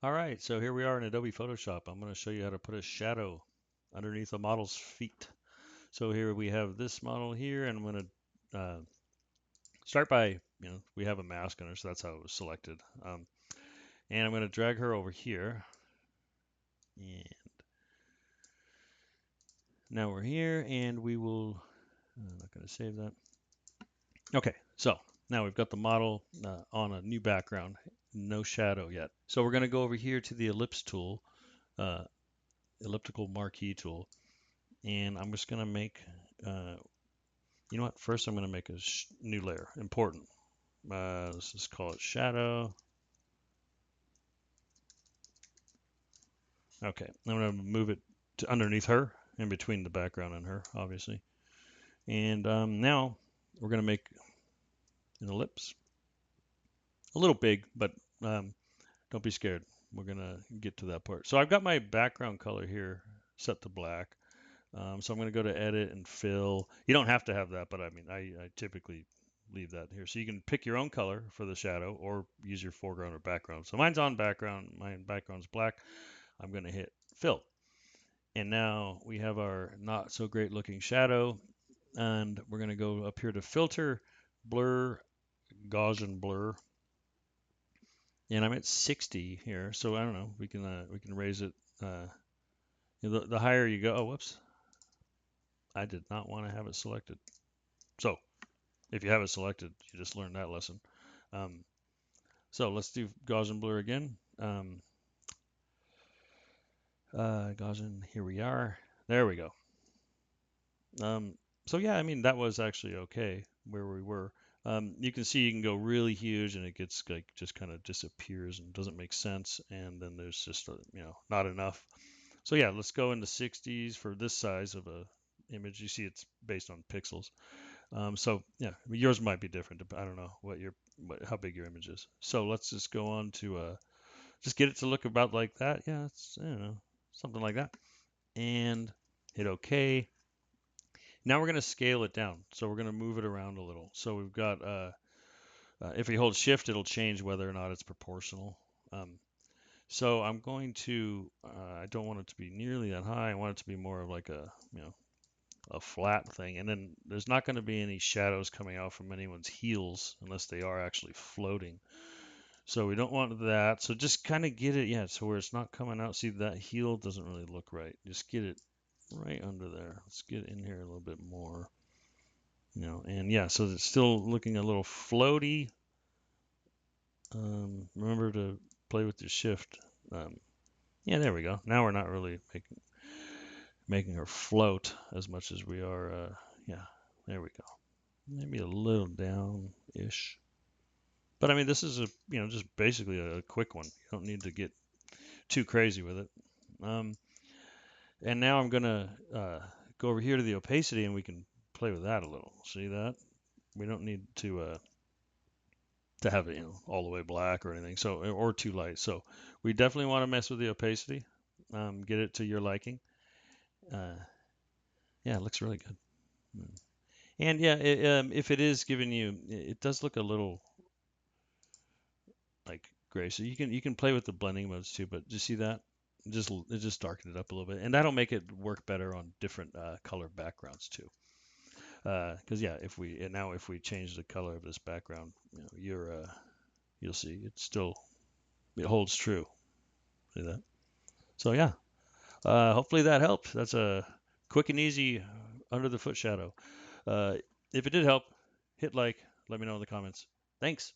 All right, so here we are in Adobe Photoshop. I'm going to show you how to put a shadow underneath a model's feet. So here we have this model here, and I'm going to start by, we have a mask on her, so that's how it was selected. And I'm going to drag her over here. And now we're here, and we will, I'm not going to save that. Okay, so now we've got the model on a new background, no shadow yet. So we're going to go over here to the ellipse tool, uh, elliptical marquee tool, and I'm just going to make, you know what? First, I'm going to make a new layer. Important. Let's just call it shadow. Okay, I'm going to move it to underneath her, in between the background and her, obviously. And now we're going to make an ellipse. A little big, but don't be scared. We're going to get to that part. So I've got my background color here set to black. So I'm going to go to edit and fill. You don't have to have that, but I mean, I typically leave that here. So you can pick your own color for the shadow or use your foreground or background. So mine's on background. My background's black. I'm going to hit fill. And now we have our not so great looking shadow. And we're going to go up here to filter, blur, Gaussian blur. And I'm at 60 here. So I don't know. We can raise it. The higher you go. Oh, whoops. I did not want to have it selected. So if you have it selected, you just learned that lesson. Um, so let's do Gaussian blur again. Gaussian, here we are. There we go. Um, so yeah, I mean that was actually okay where we were. You can see you can go really huge and it gets like just kind of disappears and doesn't make sense. And then there's just not enough. So yeah, let's go into 60s for this size of a image. You see it's based on pixels. So yeah, yours might be different. I don't know how big your image is. So let's just go on to just get it to look about like that. Yeah, it's I don't know, something like that. And hit OK. Now we're going to scale it down. So we're going to move it around a little. So we've got if we hold Shift, it'll change whether or not it's proportional. So I'm going to I don't want it to be nearly that high. I want it to be more of like a flat thing, and then there's not going to be any shadows coming out from anyone's heels unless they are actually floating. So we don't want that. So just kind of get it, yeah, so where it's not coming out. See, that heel doesn't really look right. Just get it right under there. Let's get in here a little bit more, and yeah, so it's still looking a little floaty. Remember to play with your shift. Yeah, there we go. Now we're not really making her float as much as we are. Yeah, there we go. Maybe a little down-ish. But I mean, this is just basically a quick one. You don't need to get too crazy with it. Um, and now I'm gonna go over here to the opacity, and we can play with that a little. See that? We don't need to have it, all the way black or anything. So or too light. So we definitely want to mess with the opacity. Get it to your liking. Uh, yeah, it looks really good. And yeah, if it is giving you, it does look a little like gray. So you can play with the blending modes too. But you see that? It just darkened it up a little bit, and that'll make it work better on different color backgrounds too. Because yeah, if we change the color of this background, you'll see it holds true. See that? So yeah, hopefully that helped. That's a quick and easy under the foot shadow. Uh, if it did help, hit like. Let me know in the comments. Thanks.